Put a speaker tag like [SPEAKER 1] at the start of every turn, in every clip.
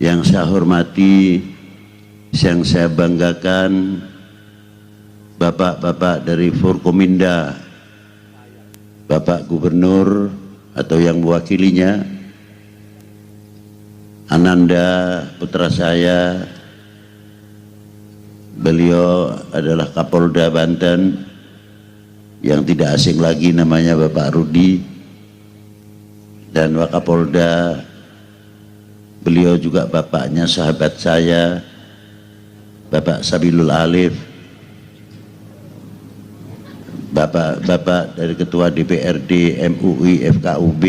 [SPEAKER 1] Yang saya hormati, yang saya banggakan, bapak-bapak dari Forkominda, Bapak Gubernur atau yang mewakilinya, Ananda putra saya, beliau adalah Kapolda Banten, yang tidak asing lagi namanya Bapak Rudi, dan Wakapolda, beliau juga bapaknya sahabat saya, Bapak Sabilul Alif, bapak-bapak dari Ketua DPRD MUI FKUB,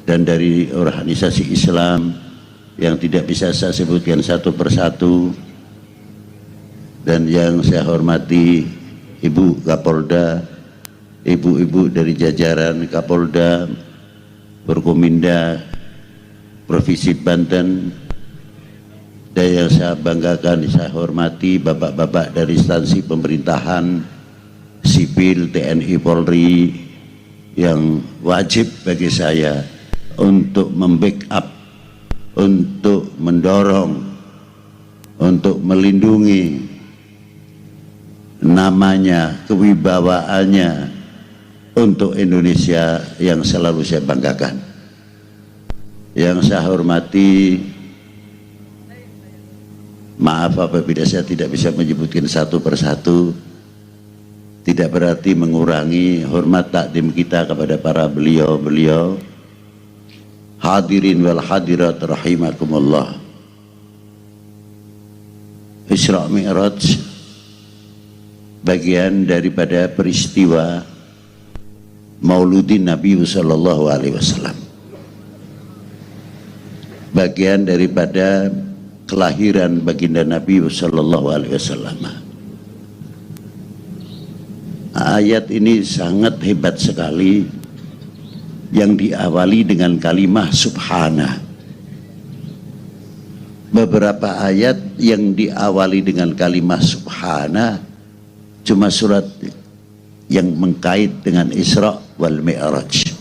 [SPEAKER 1] dan dari organisasi Islam yang tidak bisa saya sebutkan satu persatu, dan yang saya hormati Ibu Kapolda, ibu-ibu dari jajaran Kapolda, Forkominda, Provinsi Banten, dan yang saya banggakan, saya hormati bapak-bapak dari instansi pemerintahan, sipil, TNI, Polri, yang wajib bagi saya untuk membackup, untuk mendorong, untuk melindungi namanya, kewibawaannya untuk Indonesia yang selalu saya banggakan. Yang saya hormati, maaf apabila saya tidak bisa menyebutkan satu persatu, tidak berarti mengurangi hormat takdim kita kepada para beliau-beliau. Hadirin wal hadirat rahimakumullah. Isra Mi'raj bagian daripada peristiwa Mauludin Nabi sallallahu alaihi wasallam, bagian daripada kelahiran baginda Nabi sallallahu alaihi wasallam. Ayat ini sangat hebat sekali, yang diawali dengan kalimah subhana. Beberapa ayat yang diawali dengan kalimah subhana cuma surat yang mengkait dengan Isra wal Mi'raj.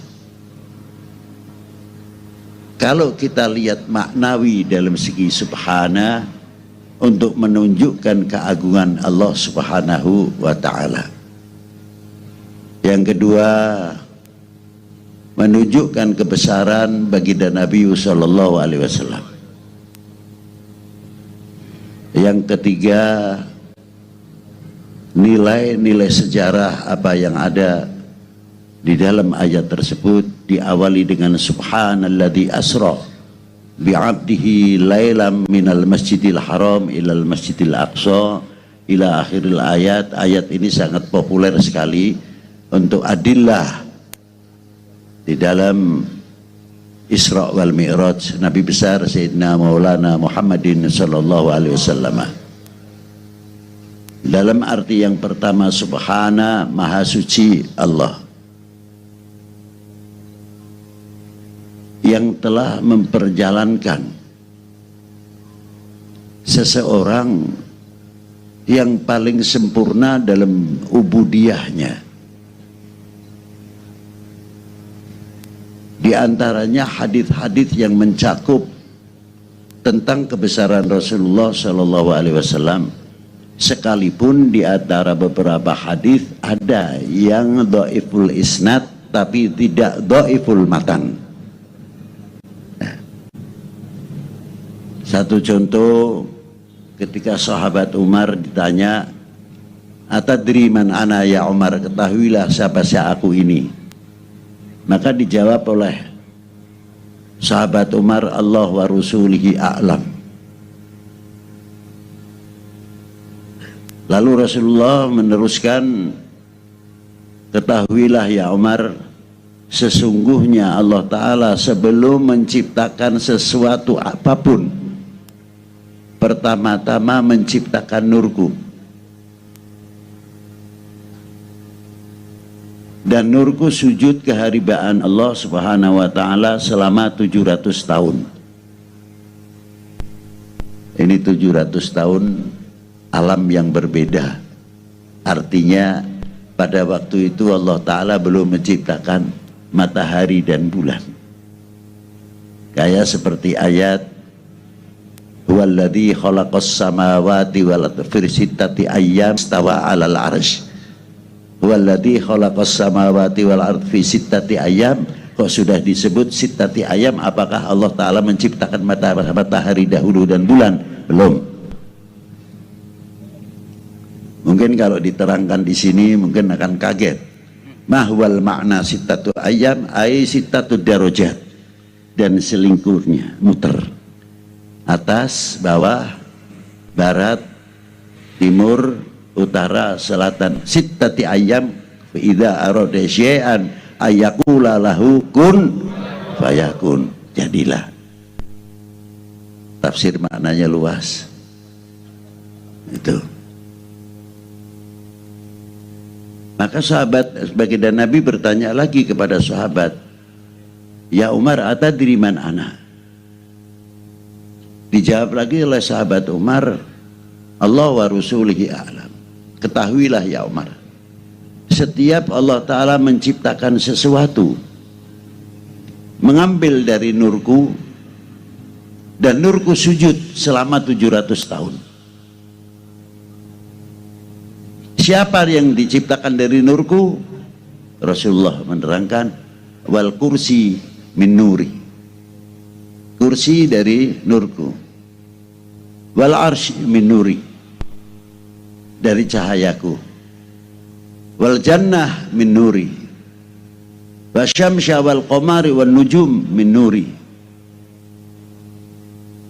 [SPEAKER 1] Kalau kita lihat maknawi dalam segi subhana, untuk menunjukkan keagungan Allah subhanahu wa ta'ala. Yang kedua, menunjukkan kebesaran baginda Nabi sallallahu alaihi wasallam. Yang ketiga, nilai-nilai sejarah apa yang ada di dalam ayat tersebut, diawali dengan subhanalladzi asra bi'abdihi lailam minal masjidil haram ilal masjidil aqsa ila akhiril ayat. Ayat ini sangat populer sekali untuk adillah di dalam Isra wal Mi'raj Nabi besar Sayyidina Maulana Muhammadin sallallahu alaihi wasallam. Dalam arti yang pertama, subhana, maha suci Allah, yang telah memperjalankan seseorang yang paling sempurna dalam ubudiyahnya. Di antaranya hadis-hadis yang mencakup tentang kebesaran Rasulullah Shallallahu Alaihi Wasallam, sekalipun di antara beberapa hadis ada yang dhaiful isnad tapi tidak dhaiful matan. Satu contoh, ketika sahabat Umar ditanya, "Atadri man ana ya Umar?" Ketahuilah siapa aku ini. Maka dijawab oleh sahabat Umar, "Allah wa rasulihi a'lam." Lalu Rasulullah meneruskan, "Ketahuilah ya Umar, sesungguhnya Allah Ta'ala sebelum menciptakan sesuatu apapun, pertama-tama menciptakan nurku. Dan nurku sujud keharibaan Allah Subhanahu wa Ta'ala selama 700 tahun. Ini 700 tahun alam yang berbeda. Artinya pada waktu itu Allah Ta'ala belum menciptakan matahari dan bulan. Kayak seperti ayat huwallazi khalaqas samawati wal ardi fi sittati ayyam istawa 'alal 'arsy. Huwallazi khalaqas samawati wal ardi fi sittati ayyam. Kok sudah disebut sittati ayyam, apakah Allah Ta'ala menciptakan matahari dahulu dan bulan? Belum. Mungkin kalau diterangkan di sini mungkin akan kaget. Mahwal makna sittatu ayyam ay sittatu darajat, dan selingkurnya muter atas, bawah, barat, timur, utara, selatan. Sittati ayyam idza arada syai'an ayyaqula lahu kun fayakun, jadilah. Tafsir maknanya luas itu. Maka sahabat baginda Nabi bertanya lagi kepada sahabat, ya Umar, atadri man ana? Dijawab lagi oleh sahabat Umar, Allah wa rasulihi a'lam. Ketahuilah ya Umar, setiap Allah Ta'ala menciptakan sesuatu, mengambil dari nurku, dan nurku sujud selama 700 tahun. Siapa yang diciptakan dari nurku? Rasulullah menerangkan, wal kursi min nuri, kursi dari nurku, wal arsy min nuri, dari cahayaku, wal jannah min nuri, wasyamsya wal qamari wan nujum min nuri,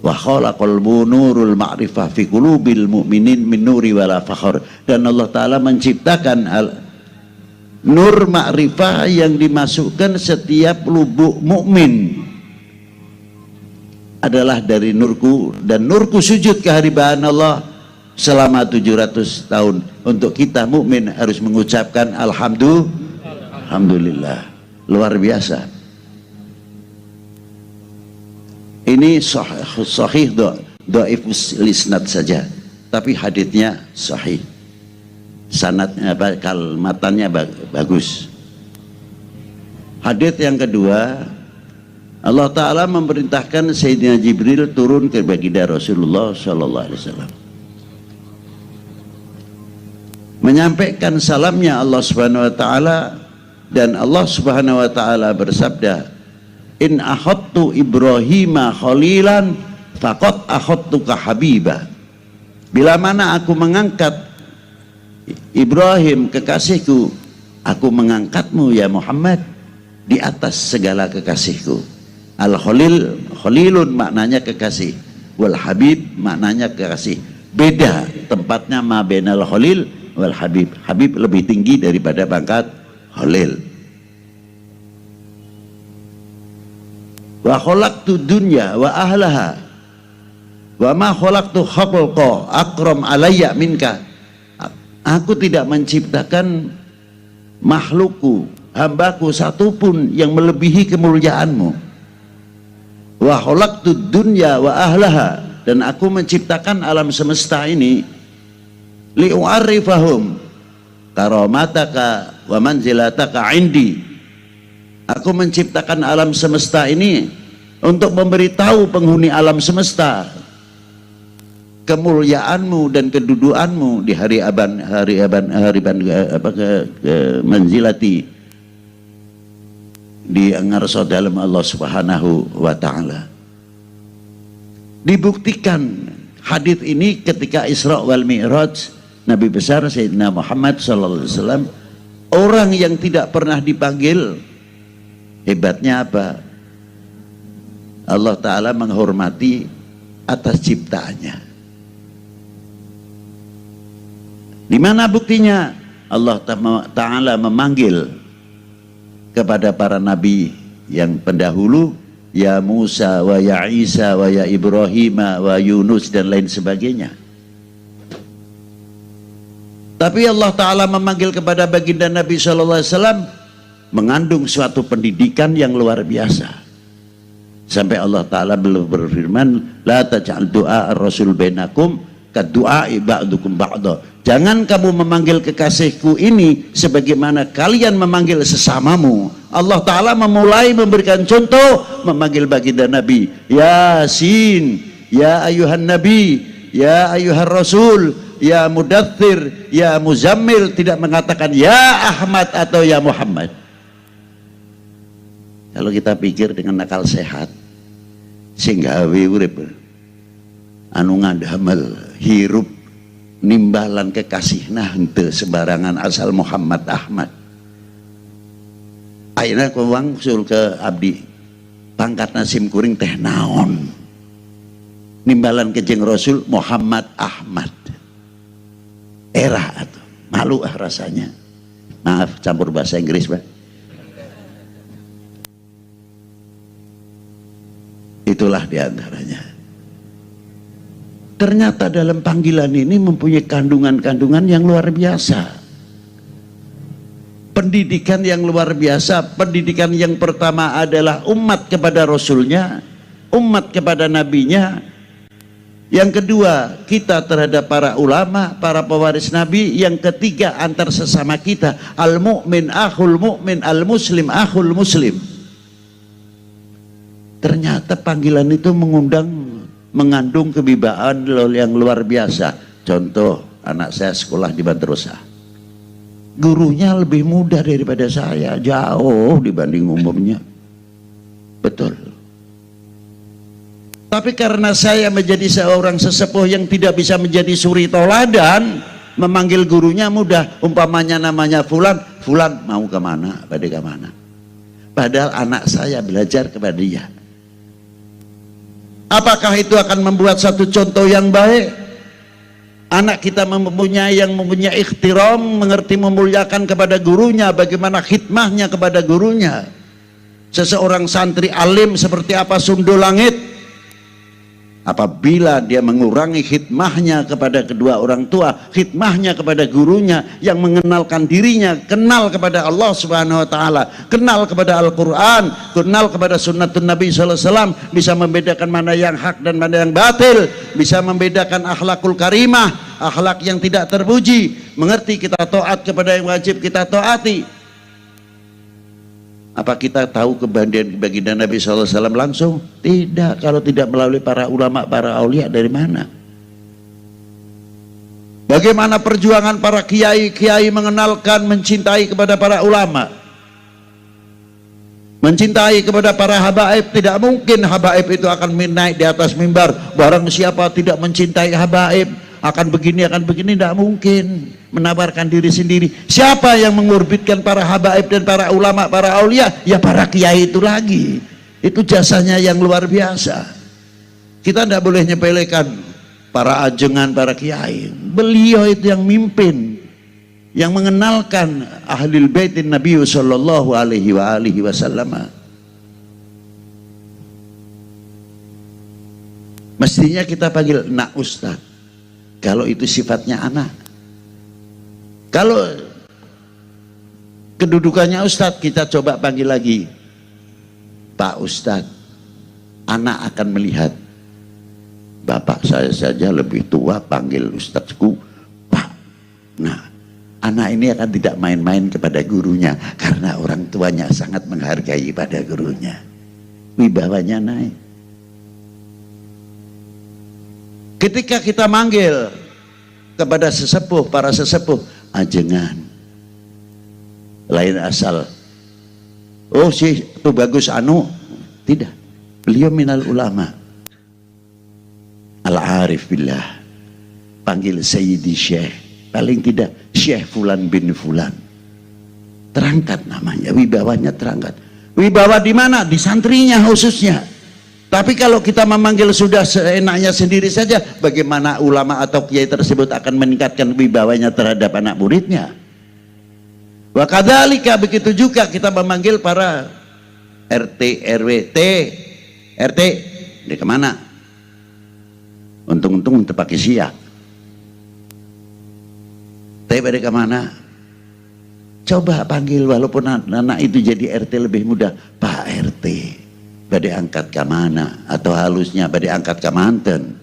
[SPEAKER 1] wa khalaqal nurul ma'rifah fi qulubil mu'minin min nuri wala fakhr. Dan Allah Ta'ala menciptakan nur ma'rifah yang dimasukkan setiap lubuk mukmin adalah dari nurku, dan nurku sujud kehadiran Allah selama 700 tahun. Untuk kita mukmin harus mengucapkan alhamdulillah. Luar biasa. Ini sahih dhaif lisnad saja, tapi haditsnya sahih. Sanadnya kalimatannya bagus. Hadits yang kedua, Allah Ta'ala memerintahkan Sayyidina Jibril turun ke baginda Rasulullah Sallallahu Alaihi Wasallam, menyampaikan salamnya Allah Subhanahu Wa Ta'ala, dan Allah Subhanahu Wa Ta'ala bersabda, in akhadtu Ibrahima khalilan faqad akhadtuka habiba. Bila mana aku mengangkat Ibrahim kekasihku, aku mengangkatmu ya Muhammad di atas segala kekasihku. Al khalil, khalilun maknanya kekasih, wal habib maknanya kekasih. Beda tempatnya ma bainal khalil wal habib. Habib lebih tinggi daripada pangkat khalil. Wa khalaqtu dunya wa ahlaha wa ma khalaqtu khalqa akram alayya minka. Aku tidak menciptakan makhlukku, hambaku satupun yang melebihi kemuliaanmu. Wa khalaqtu dunya wa ahlaha, dan aku menciptakan alam semesta ini li'u'arrifahum karamataka wa manzilataka indi. Aku menciptakan alam semesta ini untuk memberitahu penghuni alam semesta kemuliaanmu dan kedudukanmu di hari manzilati, di ngarsa dalam Allah Subhanahu wa Ta'ala. Dibuktikan hadis ini ketika Isra wal Mi'raj, Nabi besar Sayyidina Muhammad sallallahu alaihi wasallam, orang yang tidak pernah dipanggil. Hebatnya apa? Allah Ta'ala menghormati atas ciptaannya. Di mana buktinya? Allah Ta'ala memanggil kepada para nabi yang pendahulu, ya Musa wa ya Isa wa ya Ibrahim wa Yunus dan lain sebagainya. Tapi Allah Ta'ala memanggil kepada baginda Nabi Sallallahu Alaihi Wasallam mengandung suatu pendidikan yang luar biasa. Sampai Allah Ta'ala belum berfirman, la taj'al du'a ar-rasul bainakum Kadu'ai ba'dukum ba'da. Jangan kamu memanggil kekasihku ini sebagaimana kalian memanggil sesamamu. Allah Ta'ala memulai memberikan contoh memanggil baginda Nabi. Yasin, ya ayuhan Nabi, ya ayuhan Rasul, ya Mudaththir, ya Muzammil. Tidak mengatakan ya Ahmad atau ya Muhammad. Kalau kita pikir dengan akal sehat, sehingga urip anu ngadamel hirup nimbalan kekasihna henteu sembarangan asal Muhammad Ahmad. Ayeuna kuwang usul ke abdi pangkatna sim kuring teh naon? Nimbalan ke jeung Rasul Muhammad Ahmad. Era atuh, malu rasanya. Maaf campur bahasa Inggris, Pak. Itulah diantaranya. Ternyata dalam panggilan ini mempunyai kandungan-kandungan yang luar biasa. Pendidikan yang luar biasa. Pendidikan yang pertama adalah umat kepada Rasulnya, umat kepada Nabinya. Yang kedua, kita terhadap para ulama, para pewaris Nabi. Yang ketiga, antar sesama kita. Al-mu'min akhul mu'min, al-muslim akhul muslim. Ternyata panggilan itu mengandung kewibawaan yang luar biasa. Contoh, anak saya sekolah di Badrosa. Gurunya lebih muda daripada saya, jauh dibanding umurnya. Betul. Tapi karena saya menjadi seorang sesepuh yang tidak bisa menjadi suri toladan, memanggil gurunya mudah. Umpamanya namanya Fulan, Fulan mau kemana, pada kemana. Padahal anak saya belajar kepada dia. Apakah itu akan membuat satu contoh yang baik? Anak kita mempunyai ikhtiram, mengerti memuliakan kepada gurunya, bagaimana khidmahnya kepada gurunya. Seseorang santri alim seperti apa sundul langit, apabila dia mengurangi khidmahnya kepada kedua orang tua, khidmahnya kepada gurunya, yang mengenalkan dirinya, kenal kepada Allah Subhanahu wa Ta'ala, kenal kepada Al-Quran, kenal kepada sunnatun Nabi SAW, bisa membedakan mana yang hak dan mana yang batil, bisa membedakan akhlakul karimah, akhlak yang tidak terpuji, mengerti kita taat kepada yang wajib kita taati. Apa kita tahu kebandian baginda Nabi SAW langsung? Tidak. Kalau tidak melalui para ulama, para aulia, dari mana? Bagaimana perjuangan para kiai-kiai mengenalkan, mencintai kepada para ulama, mencintai kepada para habaib? Tidak mungkin habaib itu akan naik di atas mimbar, barang siapa tidak mencintai habaib akan begini, tidak mungkin. Menawarkan diri sendiri. Siapa yang mengorbitkan para habaib dan para ulama, para aulia? Ya para kiai itu lagi. Itu jasanya yang luar biasa. Kita tidak boleh nyepelekan para ajengan, para kiai. Beliau itu yang mimpin, yang mengenalkan ahlul baitin Nabi sallallahu alaihi wasallam. Mestinya kita panggil nak ustaz kalau itu sifatnya anak. Kalau kedudukannya Ustadz, kita coba panggil lagi Pak Ustadz. Anak akan melihat, bapak saya saja lebih tua, panggil Ustadzku Pak. Nah, anak ini akan tidak main-main kepada gurunya, karena orang tuanya sangat menghargai pada gurunya. Wibawanya naik. Ketika kita manggil kepada sesepuh, para sesepuh, ajengan, lain asal oh sih itu bagus anu, tidak. Beliau minal ulama, al-arif billah, panggil Sayyidi Syekh, paling tidak Syekh Fulan bin Fulan, terangkat namanya, wibawanya terangkat. Wibawa di mana? Di santrinya khususnya. Tapi kalau kita memanggil sudah seenaknya sendiri saja, bagaimana ulama atau kiai tersebut akan meningkatkan wibawanya terhadap anak muridnya? Wa kadzalika, begitu juga kita memanggil para RT, RW, RT, dia kemana? Untung-untung untuk pakai siak. Tapi pada kemana? Coba panggil, walaupun anak itu jadi RT lebih muda, Pak RT. Badai angkat ke mana, atau halusnya badai angkat ke manten,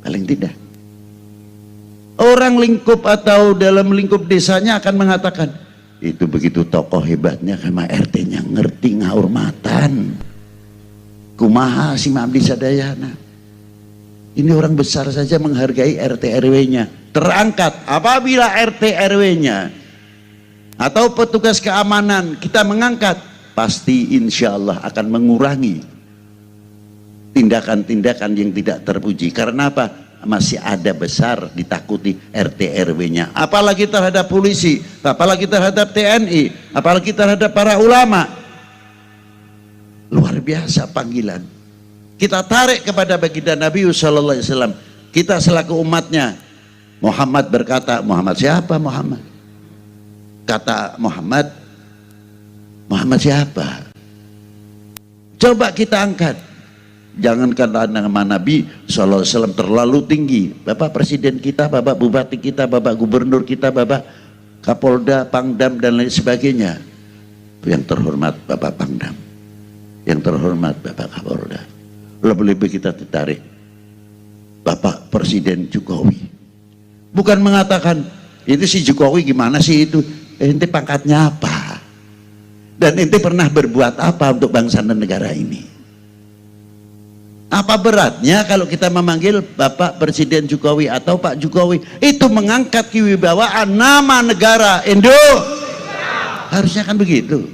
[SPEAKER 1] paling tidak. Orang lingkup atau dalam lingkup desanya akan mengatakan, itu begitu tokoh hebatnya karena RT-nya ngerti ngahormatan. Kumaha si Mabdi Sadayana. Ini orang besar saja menghargai RT RW-nya. Terangkat apabila RT RW-nya atau petugas keamanan kita mengangkat, pasti insya Allah akan mengurangi tindakan-tindakan yang tidak terpuji. Karena apa? Masih ada besar ditakuti RT RW-nya, apalagi terhadap polisi, apalagi terhadap TNI, apalagi terhadap para ulama. Luar biasa panggilan. Kita tarik kepada baginda Nabi sallallahu alaihi wasallam. Kita selaku umatnya. Muhammad berkata, Muhammad siapa Muhammad? Kata Muhammad, Muhammad siapa? Coba kita angkat. Jangankan nama Nabi sallallahu alaihi wasallam terlalu tinggi. Bapak presiden kita, bapak bupati kita, bapak gubernur kita, bapak kapolda, pangdam dan lain sebagainya. Yang terhormat bapak pangdam, yang terhormat bapak kapolda. Lebih-lebih kita tertarik bapak presiden Jokowi. Bukan mengatakan itu si Jokowi gimana sih itu, ente pangkatnya apa dan ente pernah berbuat apa untuk bangsa dan negara ini. Apa beratnya kalau kita memanggil Bapak Presiden Jokowi atau Pak Jokowi, itu mengangkat kewibawaan nama negara Indo. Harusnya kan begitu.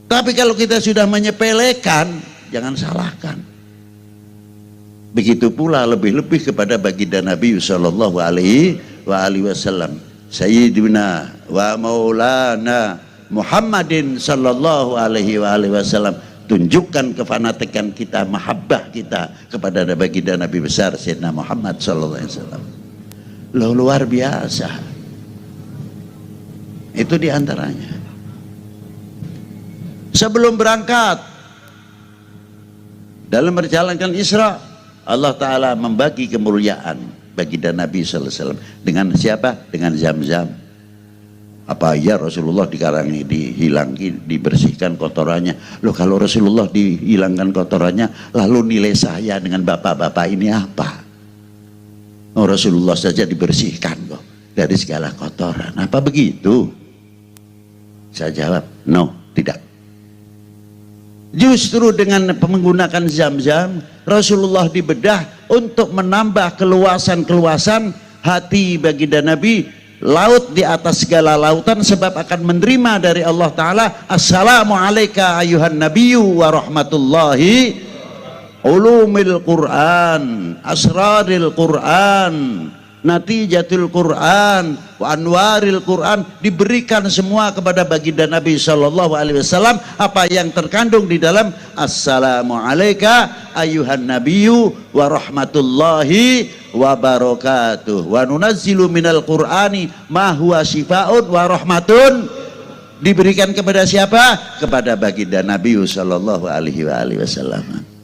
[SPEAKER 1] Tapi kalau kita sudah menyepelekan, jangan salahkan. Begitu pula lebih-lebih kepada baginda Nabi sallallahu alaihi wasallam, Sayyidina wa Maulana Muhammadin sallallahu alaihi wasallam. Tunjukkan kefanatikan kita, mahabbah kita kepada baginda Nabi besar Sayyidina Muhammad sallallahu alaihi wasallam. Luar biasa. Itu diantaranya. Sebelum berangkat dalam perjalanan Isra, Allah Ta'ala membagi kemuliaan baginda Nabi sallallahu alaihi wasallam dengan siapa? Dengan Zam-Zam. Apa ya Rasulullah dikarangi, dihilangkan, dibersihkan kotorannya? Loh kalau Rasulullah dihilangkan kotorannya, lalu nilai saya dengan bapak-bapak ini apa? Oh Rasulullah saja dibersihkan kok dari segala kotoran. Apa begitu? Saya jawab, no, tidak. Justru dengan menggunakan Zam-Zam, Rasulullah dibedah untuk menambah keluasan-keluasan hati baginda Nabi. Laut di atas segala lautan, sebab akan menerima dari Allah Ta'ala. Assalamu alayka ayuhan nabiyyu wa rahmatullahi ulumil Quran, asraril Quran, natijatul Quran, wa anwaril Quran. Diberikan semua kepada baginda Nabi sallallahu alaihi wasallam apa yang terkandung di dalam assalamu alayka ayuhan nabiyyu wa rahmatullahi wa barakatuh wa nunazzilu minal Qur'ani ma huwa shifaa'un wa rahmatun. Diberikan kepada siapa? Kepada baginda Nabi sallallahu alaihi wasallam.